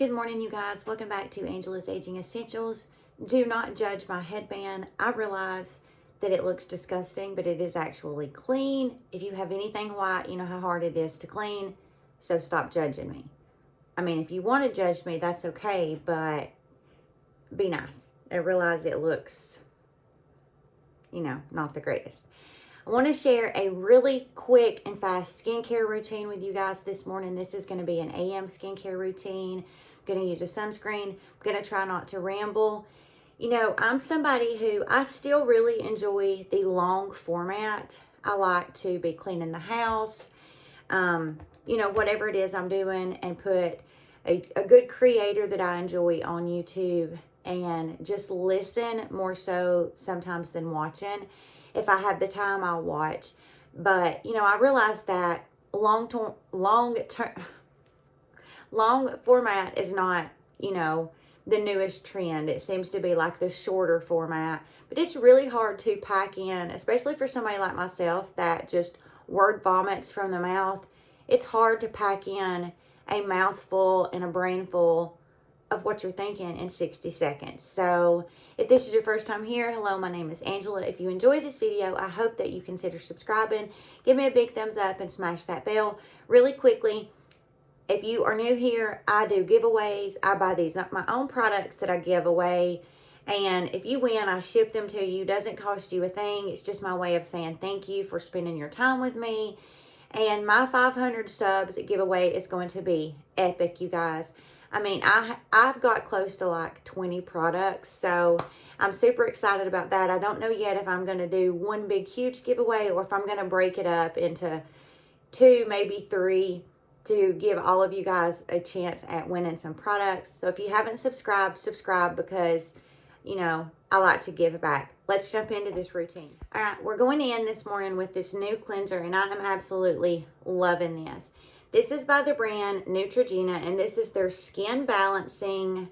Good morning, you guys. Welcome back to Angela's Aging Essentials. Do not judge my headband. I realize that it looks disgusting, but it is actually clean. If you have anything white, you know how hard it is to clean, so stop judging me. I mean, if you want to judge me, that's okay, but be nice. I realize it looks, not the greatest. I want to share a really quick and fast skincare routine with you guys this morning. This is going to be an AM skincare routine. I'm going to use a sunscreen. I'm going to try not to ramble. I'm somebody who I still really enjoy the long format. I like to be cleaning the house, whatever it is I'm doing, and put a good creator that I enjoy on YouTube and just listen more so sometimes than watching. If I have the time, I'll watch. But, I realize that long format is not, the newest trend. It seems to be like the shorter format. But it's really hard to pack in, especially for somebody like myself that just word vomits from the mouth. It's hard to pack in a mouthful and a brainful of what you're thinking in 60 seconds. So if this is your first time here, hello, my name is Angela. If you enjoy this video, I hope that you consider subscribing. Give me a big thumbs up and smash that bell. Really quickly, if you are new here, I do giveaways. I buy these my own products that I give away. And if you win, I ship them to you. Doesn't cost you a thing. It's just my way of saying thank you for spending your time with me. And my 500 subs giveaway is going to be epic, you guys. I mean, I've got close to like 20 products, so I'm super excited about that. I don't know yet if I'm going to do one big, huge giveaway or if I'm going to break it up into 2, maybe 3 to give all of you guys a chance at winning some products. So if you haven't subscribed, subscribe because, I like to give back. Let's jump into this routine. All right, we're going in this morning with this new cleanser, and I am absolutely loving this. This is by the brand Neutrogena, and this is their Skin Balancing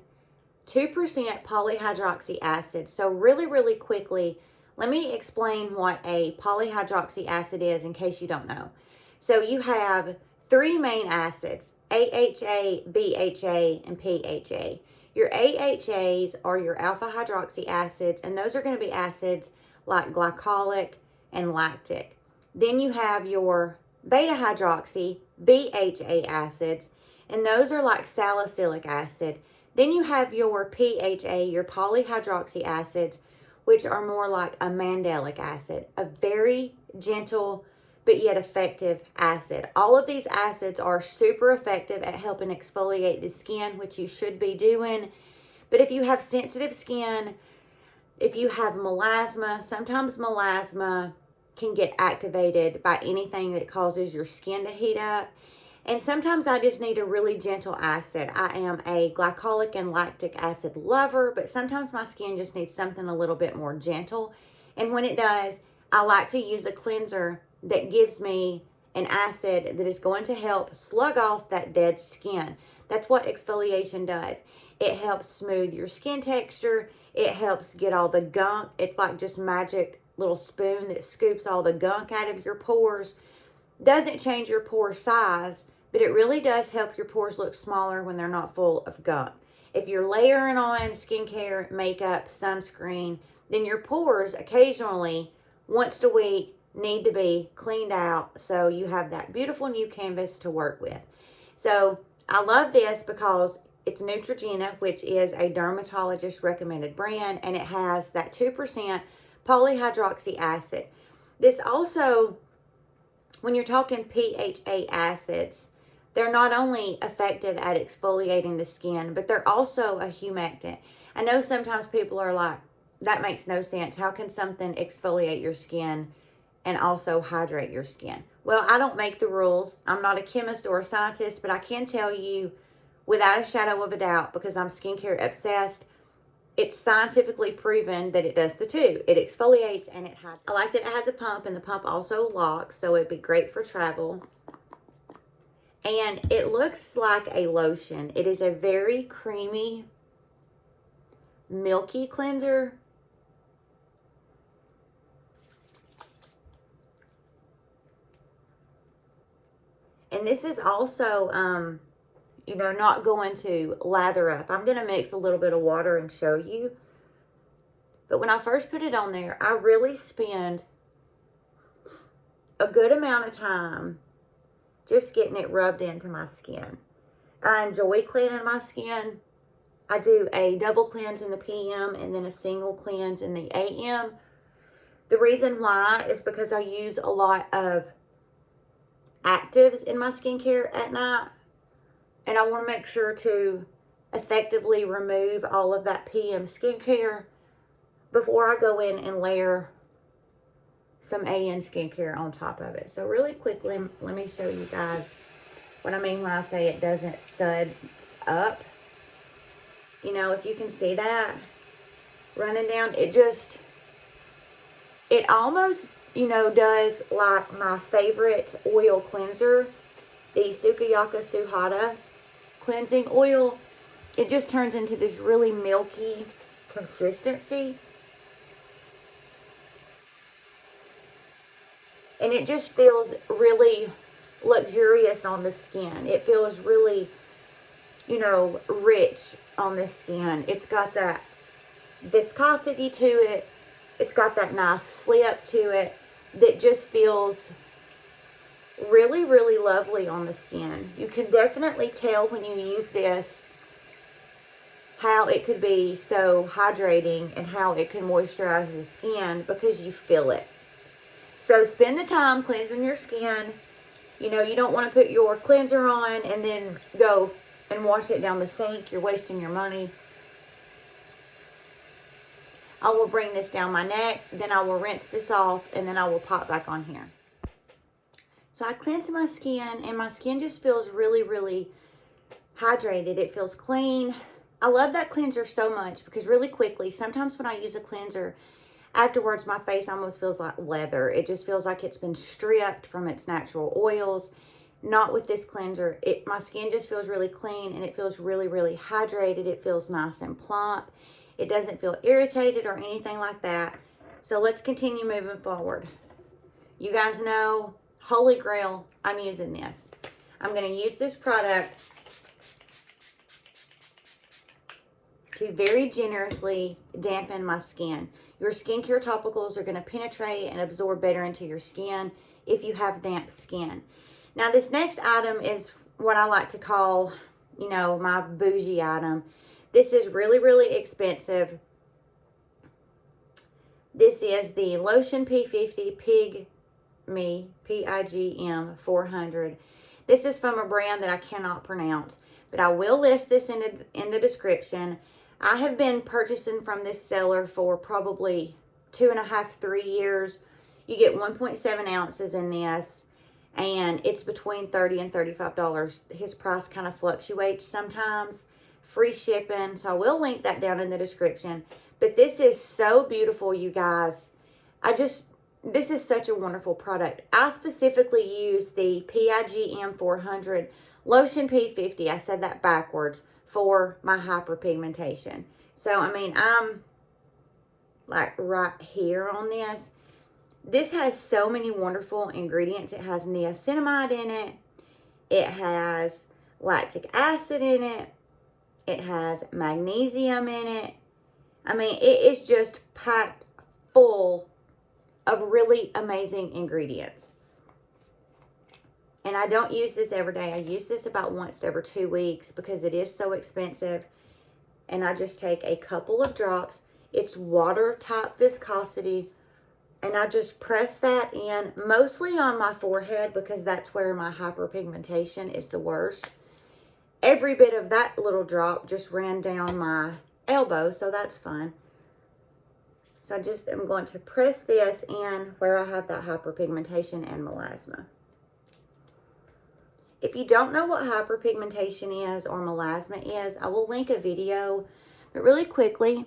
2% polyhydroxy acid. So really, really quickly, let me explain what a polyhydroxy acid is in case you don't know. So you have 3 main acids, AHA, BHA, and PHA. Your AHAs are your alpha hydroxy acids, and those are going to be acids like glycolic and lactic. Then you have your beta hydroxy, BHA acids, and those are like salicylic acid. Then you have your PHA, your polyhydroxy acids, which are more like a mandelic acid, a very gentle but yet effective acid. All of these acids are super effective at helping exfoliate the skin, which you should be doing. But if you have sensitive skin, if you have melasma, sometimes melasma can get activated by anything that causes your skin to heat up. And sometimes I just need a really gentle acid. I am a glycolic and lactic acid lover, but sometimes my skin just needs something a little bit more gentle. And when it does, I like to use a cleanser that gives me an acid that is going to help slug off that dead skin. That's what exfoliation does. It helps smooth your skin texture. It helps get all the gunk. It's like just magic little spoon that scoops all the gunk out of your pores. Doesn't change your pore size, but it really does help your pores look smaller when they're not full of gunk. If you're layering on skincare, makeup, sunscreen, then your pores occasionally, once a week, need to be cleaned out so you have that beautiful new canvas to work with. So I love this because it's Neutrogena, which is a dermatologist recommended brand, and it has that 2% polyhydroxy acid. This also, when you're talking PHA acids, they're not only effective at exfoliating the skin, but they're also a humectant. I know sometimes people are like, that makes no sense. How can something exfoliate your skin and also hydrate your skin? Well, I don't make the rules. I'm not a chemist or a scientist, but I can tell you without a shadow of a doubt, because I'm skincare obsessed, it's scientifically proven that it does the two. It exfoliates and it hydrates. I like that it has a pump, and the pump also locks, so it'd be great for travel. And it looks like a lotion. It is a very creamy, milky cleanser. And this is also you know, not going to lather up. I'm going to mix a little bit of water and show you. But when I first put it on there, I really spend a good amount of time just getting it rubbed into my skin. I enjoy cleaning my skin. I do a double cleanse in the PM and then a single cleanse in the AM. The reason why is because I use a lot of actives in my skincare at night. And I want to make sure to effectively remove all of that PM skincare before I go in and layer some AN skincare on top of it. So really quickly, let me show you guys what I mean when I say it doesn't suds up. You know, if you can see that running down, it almost, you know, does like my favorite oil cleanser, the Sukiyaki Suhada cleansing oil. It just turns into this really milky consistency. And it just feels really luxurious on the skin. It feels really, you know, rich on the skin. It's got that viscosity to it. It's got that nice slip to it that just feels really, really lovely on the skin. You can definitely tell when you use this how it could be so hydrating and how it can moisturize the skin because you feel it. So spend the time cleansing your skin. You know, you don't want to put your cleanser on and then go and wash it down the sink. You're wasting your money. I will bring this down my neck, then I will rinse this off, and then I will pop back on here. So I cleanse my skin, and my skin just feels really, really hydrated. It feels clean. I love that cleanser so much because really quickly, sometimes when I use a cleanser, afterwards my face almost feels like leather. It just feels like it's been stripped from its natural oils. Not with this cleanser. My skin just feels really clean, and it feels really, really hydrated. It feels nice and plump. It doesn't feel irritated or anything like that. So let's continue moving forward. You guys know, Holy Grail, I'm using this. I'm going to use this product to very generously dampen my skin. Your skincare topicals are going to penetrate and absorb better into your skin if you have damp skin. Now this next item is what I like to call, you know, my bougie item. This is really, really expensive. This is the Lotion P50 PIGM 400. This is from a brand that I cannot pronounce, but I will list this in the description. I have been purchasing from this seller for probably 2.5, 3 years. You get 1.7 ounces in this, and it's between $30 and $35. His price kind of fluctuates sometimes. Free shipping, so I will link that down in the description. But this is so beautiful, you guys. This is such a wonderful product. I specifically use the PIGM 400 Lotion P50. I said that backwards, for my hyperpigmentation. So, I mean, I'm like right here on this. This has so many wonderful ingredients. It has niacinamide in it. It has lactic acid in it. It has magnesium in it. I mean, it is just packed full of really amazing ingredients. And I don't use this every day. I use this about once every 2 weeks because it is so expensive. And I just take a couple of drops. It's water type viscosity. And I just press that in mostly on my forehead because that's where my hyperpigmentation is the worst. Every bit of that little drop just ran down my elbow, so that's fun. So I just am going to press this in where I have that hyperpigmentation and melasma. If you don't know what hyperpigmentation is or melasma is, I will link a video. But really quickly,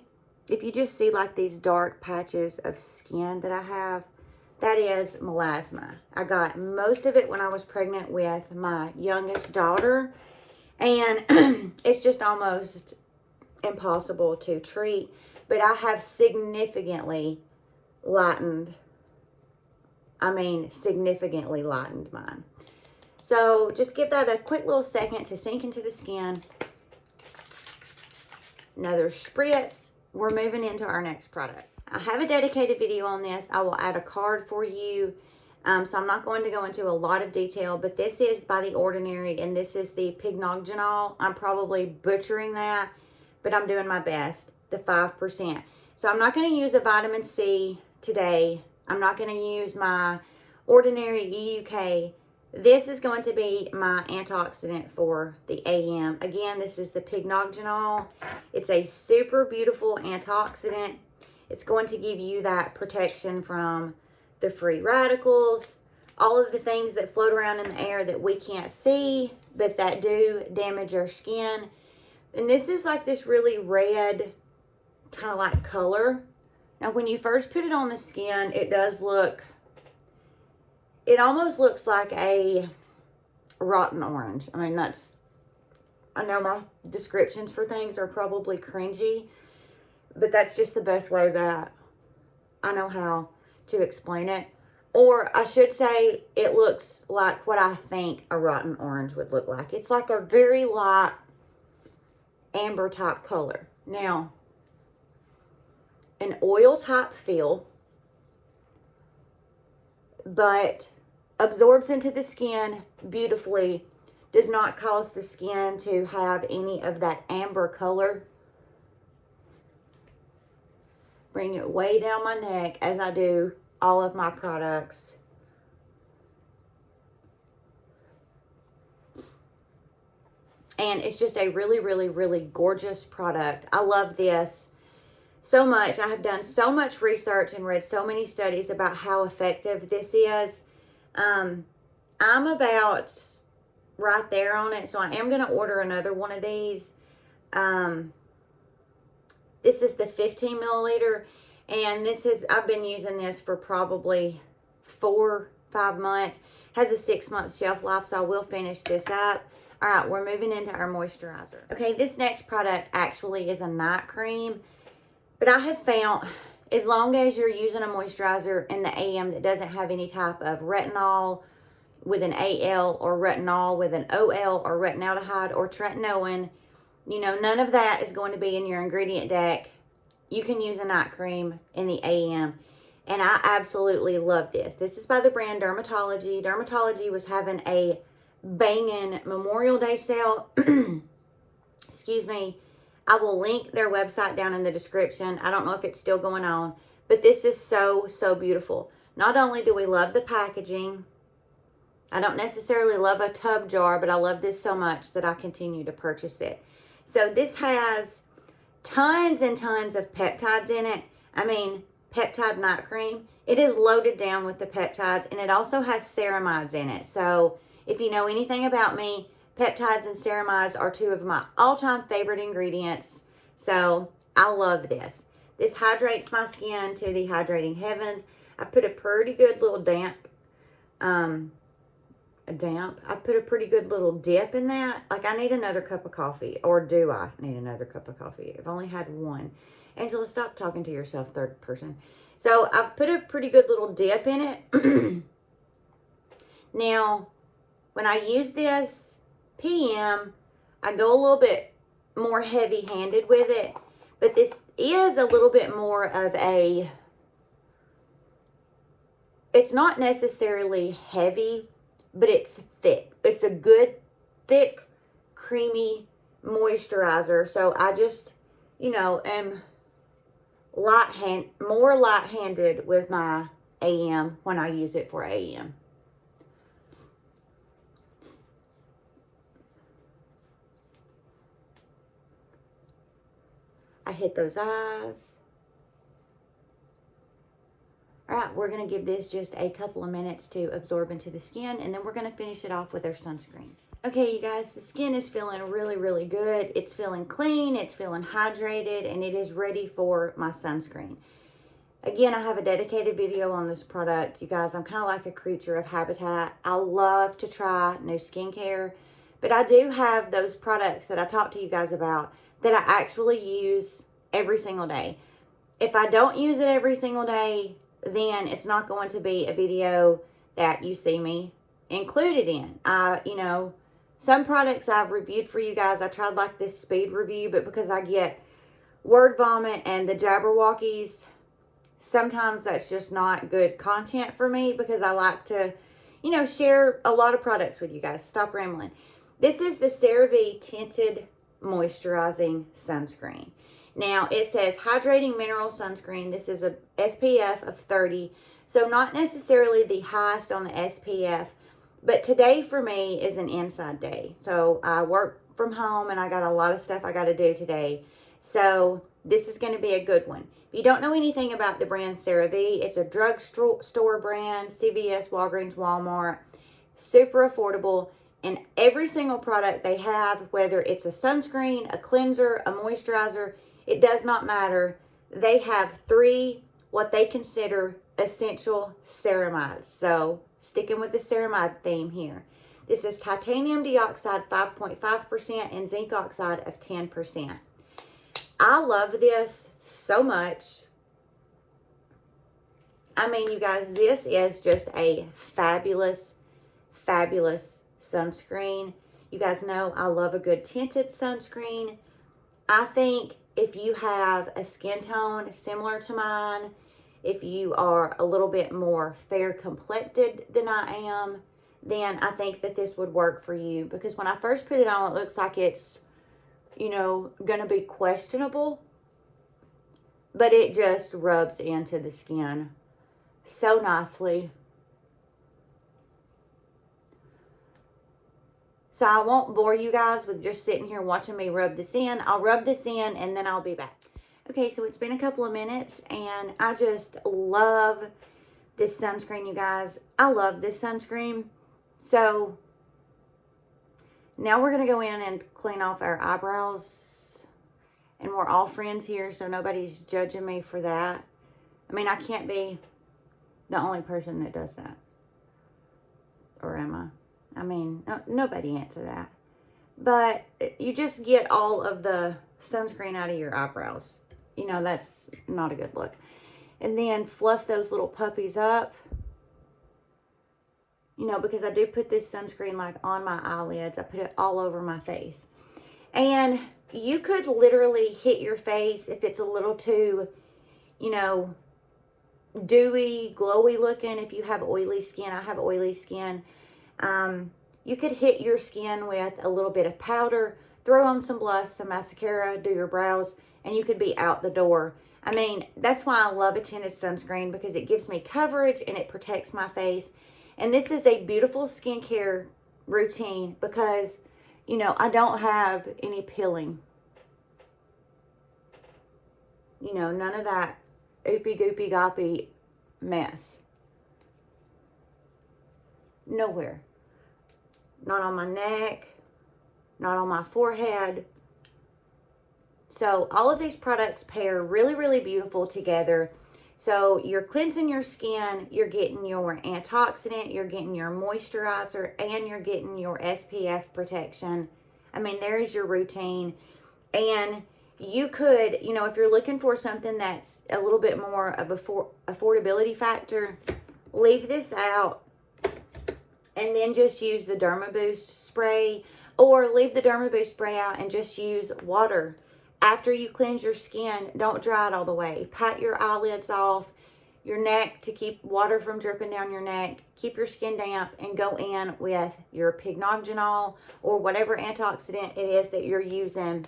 if you just see like these dark patches of skin that I have, that is melasma. I got most of it when I was pregnant with my youngest daughter. And it's just almost impossible to treat. But I have significantly lightened, significantly lightened mine. So just give that a quick little second to sink into the skin. Another spritz. We're moving into our next product. I have a dedicated video on this. I will add a card for you. So I'm not going to go into a lot of detail, but this is by The Ordinary, and this is the Pycnogenol. I'm probably butchering that, but I'm doing my best. The 5%. So I'm not going to use a vitamin C today. I'm not going to use my Ordinary EUK. This is going to be my antioxidant for the AM. Again, this is the Pycnogenol. It's a super beautiful antioxidant. It's going to give you that protection from the free radicals, all of the things that float around in the air that we can't see, but that do damage our skin. And this is like this really red, kind of like color. Now, when you first put it on the skin, it does look, it almost looks like a rotten orange. I mean, I know my descriptions for things are probably cringy, but that's just the best way that I know how to explain it. Or I should say, it looks like what I think a rotten orange would look like. It's like a very light amber type color. Now, an oil type feel, but absorbs into the skin beautifully, does not cause the skin to have any of that amber color. Bring it way down my neck as I do all of my products. And it's just a really, really, really gorgeous product. I love this so much. I have done so much research and read so many studies about how effective this is. I'm about right there on it, so I am going to order another one of these. This is the 15 milliliter, and I've been using this for probably 4-5 months. Has a 6-month shelf life, so I will finish this up. All right, we're moving into our moisturizer. Okay, this next product actually is a night cream, but I have found as long as you're using a moisturizer in the AM that doesn't have any type of retinol with an AL or retinol with an OL or retinaldehyde or tretinoin, you know, none of that is going to be in your ingredient deck. You can use a night cream in the AM. And I absolutely love this. This is by the brand Dermatology. Dermatology was having a banging Memorial Day sale. Excuse me. I will link their website down in the description. I don't know if it's still going on. But this is so, so beautiful. Not only do we love the packaging, I don't necessarily love a tub jar, but I love this so much that I continue to purchase it. So this has tons and tons of peptides in it. I mean, peptide night cream. It is loaded down with the peptides, and it also has ceramides in it. So if you know anything about me, peptides and ceramides are two of my all-time favorite ingredients. So I love this. This hydrates my skin to the hydrating heavens. I put a pretty good little I put a pretty good little dip in that. Like, I need another cup of coffee. Or do I need another cup of coffee? I've only had one. Angela, stop talking to yourself, third person. So, I've put a pretty good little dip in it. Now, when I use this PM, I go a little bit more heavy-handed with it. But this is a little bit more of a... It's not necessarily heavy, but it's thick. It's a good, thick, creamy moisturizer. So I just, you know, am more light-handed with my AM when I use it for AM. I hit those eyes. All right, we're going to give this just a couple of minutes to absorb into the skin, and then we're going to finish it off with our sunscreen. Okay, you guys, the skin is feeling really, really good. It's feeling clean, it's feeling hydrated, and it is ready for my sunscreen. Again, I have a dedicated video on this product. You guys, I'm kind of like a creature of habitat. I love to try new skincare, but I do have those products that I talked to you guys about that I actually use every single day. If I don't use it every single day, then it's not going to be a video that you see me included in. You know, some products I've reviewed for you guys. I tried like this speed review, but because I get word vomit and the Jabberwockies, sometimes that's just not good content for me because I like to, you know, share a lot of products with you guys. Stop rambling. This is the CeraVe Tinted Moisturizing Sunscreen. Now, it says hydrating mineral sunscreen. This is a SPF of 30. So not necessarily the highest on the SPF, but today for me is an inside day. So I work from home and I got a lot of stuff I got to do today. So this is going to be a good one. If you don't know anything about the brand CeraVe, it's a drugstore brand, CVS, Walgreens, Walmart. Super affordable. And every single product they have, whether it's a sunscreen, a cleanser, a moisturizer, it does not matter. They have 3 what they consider essential ceramides. So sticking with the ceramide theme here. This is titanium dioxide 5.5% and zinc oxide of 10%. I love this so much. I mean, you guys, this is just a fabulous, fabulous sunscreen. You guys know I love a good tinted sunscreen. I think if you have a skin tone similar to mine, if you are a little bit more fair complected than I am, then I think that this would work for you. Because when I first put it on, it looks like it's, you know, going to be questionable. But it just rubs into the skin so nicely. So I won't bore you guys with just sitting here watching me rub this in. I'll rub this in and then I'll be back. Okay, so it's been a couple of minutes and I just love this sunscreen, you guys. I love this sunscreen. So now we're going to go in and clean off our eyebrows. And we're all friends here, so nobody's judging me for that. I mean, I can't be the only person that does that. Or am I? I mean, nobody answer that. But you just get all of the sunscreen out of your eyebrows. You know, that's not a good look. And then fluff those little puppies up. You know, because I do put this sunscreen like on my eyelids. I put it all over my face. And you could literally hit your face if it's a little too, you know, dewy, glowy looking. If you have oily skin, I have oily skin. You could hit your skin with a little bit of powder, throw on some blush, some mascara, do your brows, and you could be out the door. I mean, that's why I love a tinted sunscreen, because it gives me coverage and it protects my face. And this is a beautiful skincare routine because, you know, I don't have any peeling. You know, none of that oopy goopy goppy mess. Nowhere. Not on my neck, not on my forehead. So all of these products pair really, really beautiful together. So you're cleansing your skin, you're getting your antioxidant, you're getting your moisturizer, and you're getting your SPF protection. I mean, there is your routine. And you could, you know, if you're looking for something that's a little bit more of a affordability factor, leave this out. And then just use the DermaBoost spray, or leave the DermaBoost spray out and just use water. After you cleanse your skin, don't dry it all the way. Pat your eyelids off, your neck to keep water from dripping down your neck. Keep your skin damp and go in with your Pycnogenol or whatever antioxidant it is that you're using.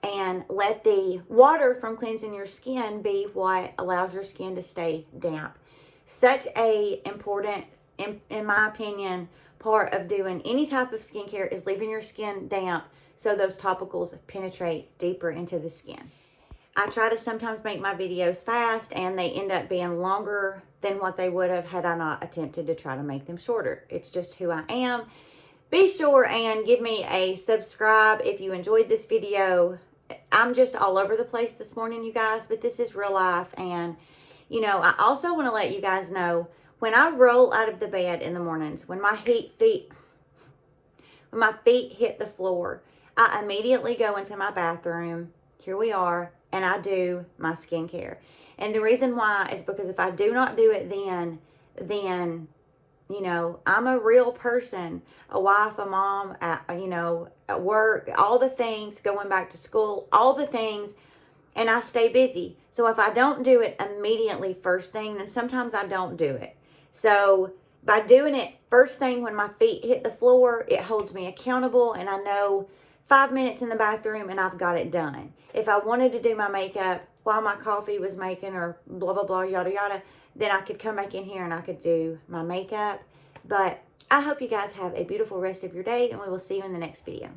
And let the water from cleansing your skin be what allows your skin to stay damp. Such a important, in my opinion, part of doing any type of skincare is leaving your skin damp so those topicals penetrate deeper into the skin. I try to sometimes make my videos fast and they end up being longer than what they would have had I not attempted to try to make them shorter. It's just who I am. Be sure and give me a subscribe if you enjoyed this video. I'm just all over the place this morning, you guys, but this is real life. And, you know, I also want to let you guys know, when I roll out of the bed in the mornings, when my feet hit the floor, I immediately go into my bathroom. Here we are. And I do my skincare. And the reason why is because if I do not do it then You know, I'm a real person, a wife, a mom, you know, at work, all the things, going back to school, all the things, and I stay busy. So if I don't do it immediately first thing, then sometimes I don't do it. So by doing it first thing when my feet hit the floor, it holds me accountable, and I know 5 minutes in the bathroom and I've got it done. If I wanted to do my makeup while my coffee was making, or blah, blah, blah, yada, yada, then I could come back in here and I could do my makeup. But I hope you guys have a beautiful rest of your day, and we will see you in the next video.